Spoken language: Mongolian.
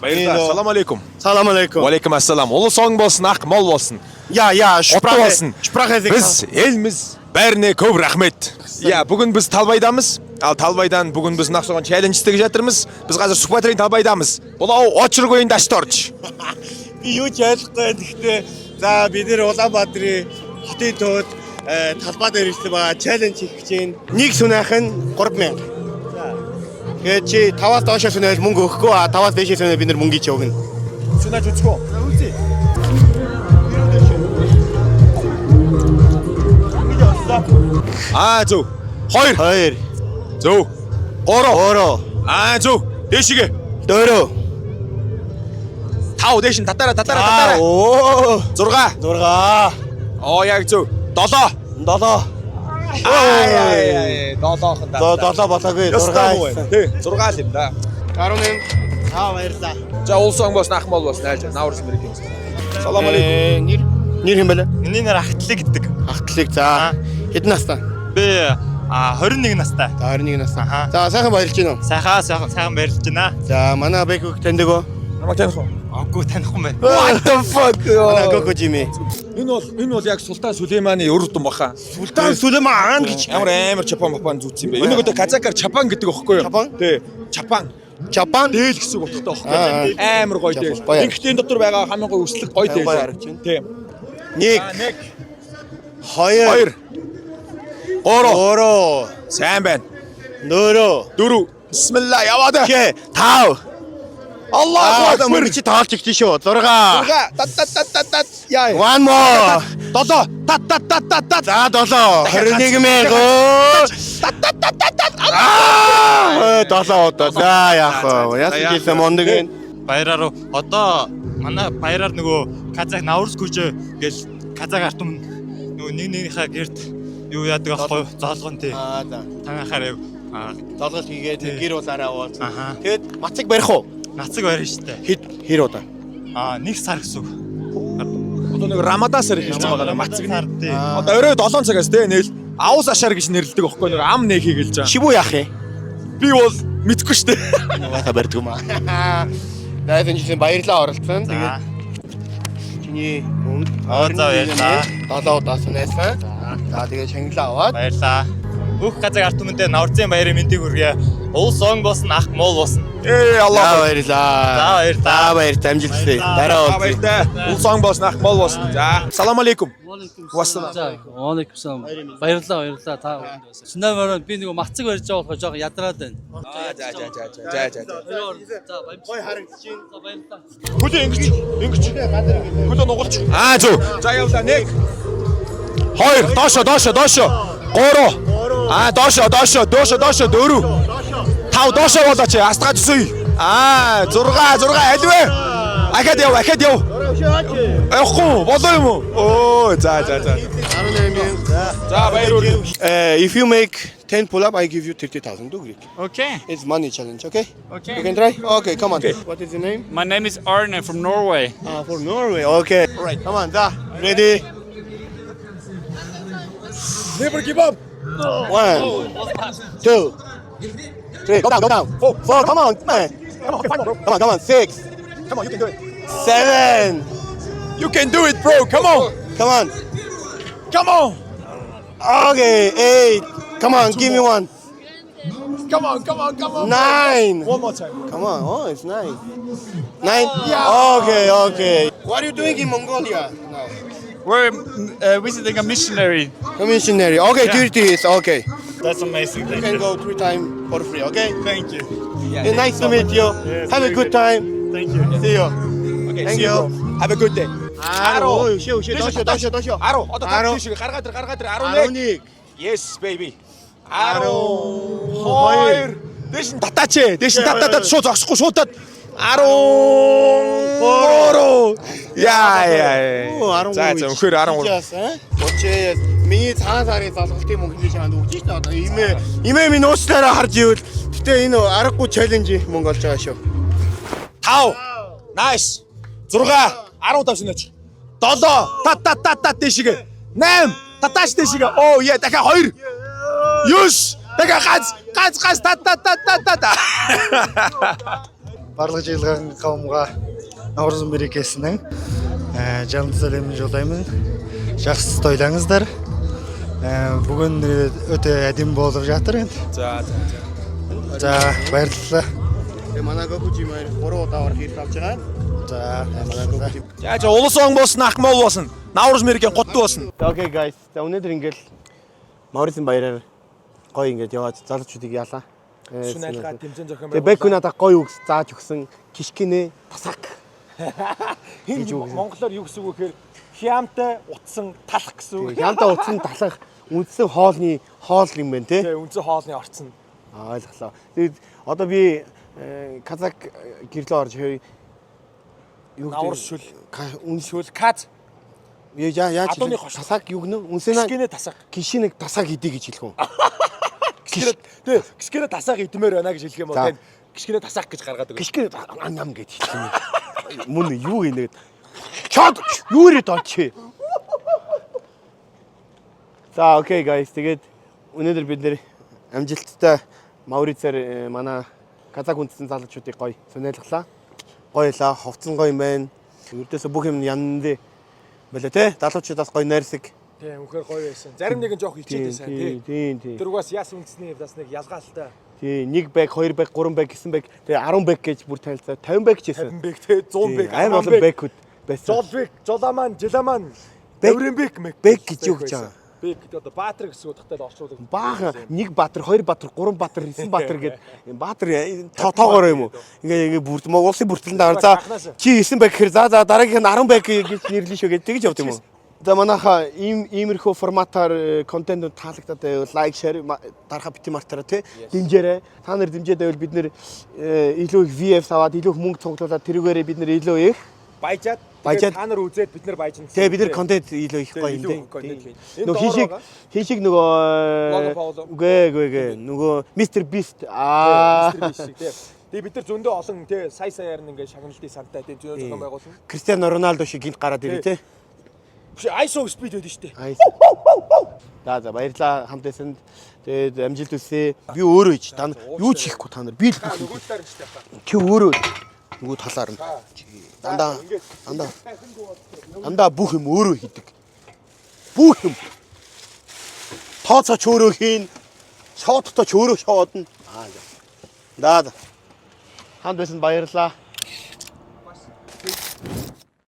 Баярлалаа. Салам алейкум. Салам алейкум. Валейкум ассалам. Улуу сон болсын, ах мол болсын. Ja, Болсын. Sprache Biz elimiz бәріне көп рахмет. Ja, бүгін біз Талбайдамыз. Ал Талбайдан бүгін біз нақсоған челлендж істеп жатырмыз. Біз қазір Сухбаатарын Талбайдамыз. Бұл очрог ойын дашторч. би юу ч ойлгохгүй. Гэхдээ за бид нэр Улаанбаатарын хотын төвд талбай дээр ирсэн байгаа челлендж хийх гэж байна. Нэг сүнээх нь 3000. Тэгээд чи 5-аас доошоо сүнээл мөнгө өгөхгүй, 5-аас дээшээ сүнээл бид нар мөнгө чи өгнө. Сүнэж үзгөө. Үзье. Зөв. 2. Зөв. 3. Зөв. Дээшгээ. 4. 5 дээш нь татаараа. Оо. 6. 6. Яг зөв. 7. 7. Долоохон да. 7 болоогүй 6. Тий, 6 л юм да. 18. Баярлаа. За улсын бос нах мол бос найж наурс мэрэг юм. Салам алейкум. Нэр хэм бэлээ? Миний нэр Ахтлыг гэдэг. Ахтлыг за. Хэдэн настай? Би 21 настай. За 21 настай. За сайхан баярлж байна уу? Сайхан баярлж байна. За манай Бэкүг таньдаг уу? Намайг таних уу? Аггүй танихгүй мэ. What the fuck? Манай Коко Жими. Энэ бол яг Султан Сүлейманы өр удам баха. Султан Сүлейман гэж. Амар Чапан зүүцсэн юм бэ. Энэ нөгөө казакаар Чапан гэдэг аахгүй юу? Чапан? Тий. Чапан. Чапан Дээл гэсэн үг утгатай аахгүй юу? Амар гоё дээл. Ингээд энэ дотор байгаа хамгийн гоё өслөг гоё дээл. Тий. 1 2 3 Сайн байна. 4 Бисмилlah яваад. 5 Аллаху акбар чи таалж ихтэй шүү. 6 Тат. Яа. One more. 7. Тат. За 7 21,000. 7 удаа. За яах вэ? Яасан гэлээ мондөг юм. Баяраар одоо манай баяраар нөгөө Казак Наурс күчээ гэл Казак артум нөгөө нэгнийхээ гэрд юу яадаг аахгүй зоолгон тий. За. Танахаар Золгол хийгээд гэр улаараа ууз. Тэгэд мацыг барих уу? нацаг барина штэ. Хэр удаа? Нэг сар гэсэн үг. Одоо нэг Рамадан сар хийж байгаа мацэг сар нь. тий. Одоо орой 7 цагаас тий нээл аус ашаар гэж нэрлэдэг аахгүй нэг ам нэг хийгээл жаа. Шибүү яах юм? Би бол мэдгүй штэ. Бата барьдаг юм аа. Найз энэ баярлалаа оролцсон. Тэгээд чиний мөнгө За баярлаа. 7 удаас найсан. За тэгээд шангилаа аваад. Баярлаа. Бүх Казак артумд Наурзын баярын мэндийг хүргэе. Улс сон болсон ах мол болсон. Аллах. Баярлаа. За баярлалаа. Амжилттай. Дараа уулзъя. Баярлалаа. Улсан боос нах мол боос. За. Салам алейкум. Вассалам. Валейкум салам. Баярлалаа. Та Сүнэмээр би нэг мацаг барьж байгаа болохоор жоо ядраад байна. За. Гой харагдчихээн. Баярлалаа. Хөлөө ингэж. Хөлөө нугалч. Зөв. За явлаа 1 2 доошо 3 доошо 4 5 доошо болооч астгаж зүй 6 альвэ ахад яв ахгүй болоо юм уу за 18,000. за баяр If you make 10 pull up, I give you 30,000 Greek. Okay, It's money challenge, okay? You okay. can try? Okay, come on. What is your name? My name is Arne from Norway. For Norway. Okay. Alright. Come on, da. Ready? never give up 1 2 3 Go down 4 Come on, man. Come on 6 come on you can do it 7 you can do it bro come on Come on. Okay, 8 Come on, give me one. come on 9 one more time Come on. Oh, it's 9 9 Okay. What are you doing in Mongolia now? We're visiting a missionary. A missionary. Okay, Yeah. 30 is okay. That's amazing. You can go 3 times for free, okay? Thank you. Hey, nice to meet you. Yes, Have a very good good. time. Thank you. See you. okay Thank see you you. bro. have a good day 도쇼. 10 одоо Арав. гаргаад 11 11 yes baby 12 дээш нь татаач татаад шууд зогсохгүй шууд 13 яа за өнөхөр 13 Очээ миний цагаан сарын залгалтын мөнгө хийж чамд өгч шүү дээ. Одоо имээ минь уучлаарай харж ивэл. Гэтэ энэ аргагүй чаленж мөнгө олж байгаа шүү. 5 nice 6 15 шинэж 7 тат дэшигэ 8 татааш дэшигэ оо яа дахиад 2 9 дахиад гац тат барлық жиылған қауымға наурыз мерекесінің жалынды сәлемін жолдаймын. Жақсы тойлаңыздар. Бүгін өте әдемі болып жатыр енді. За, баярлалаа. Манай гогүжи маань 3 удаа орох ирж авч байгаа. За, баярлалаа. За улс он болсын, ах мол болсын. Наурыз мерекең құтты болсын. Окей guys. За өнөөдөр ингээл Маурицын баяраар гоё ингээд яваад залуучуудыг яалаа. Сүнайлгаа тэмцэн зохион Тэгээ бэк надад гоё үг зааж өгсөн. Кишкинэ тасак. Монголоор юу гэсэн үг гэхээр хямтай утсан талах гэсэн үг. Хямдаа утсан талах үндсэн хоол юм байна те. Тэгээ үндсэн хоолны орцсон. Ойлголоо. Тэгээд одоо би казак гэрлөө орж хөөе. Наурыз шүл. Үншүүл Каз. яаж Адууны хош. тасак юу гэнэ? Үнсэнэ Кишкинэ тасаг. кишинэг тасак идэ гэж хэлэх үү? Тэг кишкинэ тасаг идмээр байна гэж хэлэх юм бол За. тань кишкинэ тасаг гэж гаргаад өгөө. Кишкинэ ам гэж хэлсэн юм. Мөн юу гинэ? Чод юу ирээд очи. За окей guys тэгээд өнөөдөр бид нэр амжилттай Маурицаар манай казак үндэстэн залуучуудыг гоё сонирхлаа. Гоёлаа, ховцсон гоё юм байна. Ердөөсө бүх юм янндээ байлаа те. Залуучуудаас гоё найрсаг. Тийм үнэхээр гоё байсан. Зарим нэг нь жоох хичээдээ сайн тий. Тийм. Тэргээс яс үндэсний бас нэг ялгаалтай. Тийм 1 бэг, 2 бэг, 3 бэг, 9 бэг, тэгээ 10 бэг гэж бүр танилцаа. 50 бэг ч гэсэн. 50 бэг тий 100 бэг. Амар олон бэгүүд байсан. Жол бэг, жоламан, жиламан, Бэг. өврэн бэг мэг. Бэг гэж юу гэж байгаа? Бэг гэдэг одоо Баатар гэсэн утгатай орчуулдаг. Баахан 1 Баатар, 2 Баатар, 3 Баатар, 9 Баатар гэдэг Баатар тоогоор юм уу? Ингээ бүрд улсын бүртлэн даар за чи 9 бэг гэхээр за дараагийнх нь 10 бэг гэж нэрлэн шүү гэдэг тэгж явд юм уу? За манайха иймэрхүү форматаар контент таалагдаад байвал лайк, шеэр дарахаа бити мартаарай тий. Дэмжээрэй. Та нар дэмжээд байвал бид нэр илүү их VF аваад илүү их мөнгө цуглуулад тэрүүгээрээ бид нэр илүү их Баяжаад та нар үзээд бид нар баяжна. тэгээ бид нэр контент илүү их гоё юм тий. Нөгөө хишиг нөгөө үгүй нөгөө Mr Beast Тэгээ бид нар зөндөө олон тий саяар нь ингээ шагналтай сантай тий зөндөө зохион байгуулна. Кристиано Роналдо шиг гинт гараад ирээ тий. Биш ISO speed байдаг шүү дээ. За баярлалаа хамт байсанд. Тэгээд амжилт хүсье. Би өөрөө ич та нар юу ч хийхгүй та нар би л бүх Нөгөө талаар нь шүү дээ. чи өөрөө нөгөө талаар нь дандаа бүх юм өөрөө хийдэг. Бүх юм. Тооцооч өөрөө хийн. Шооттой ч өөрөө шоодно. За. Хамт байсан баярлалаа.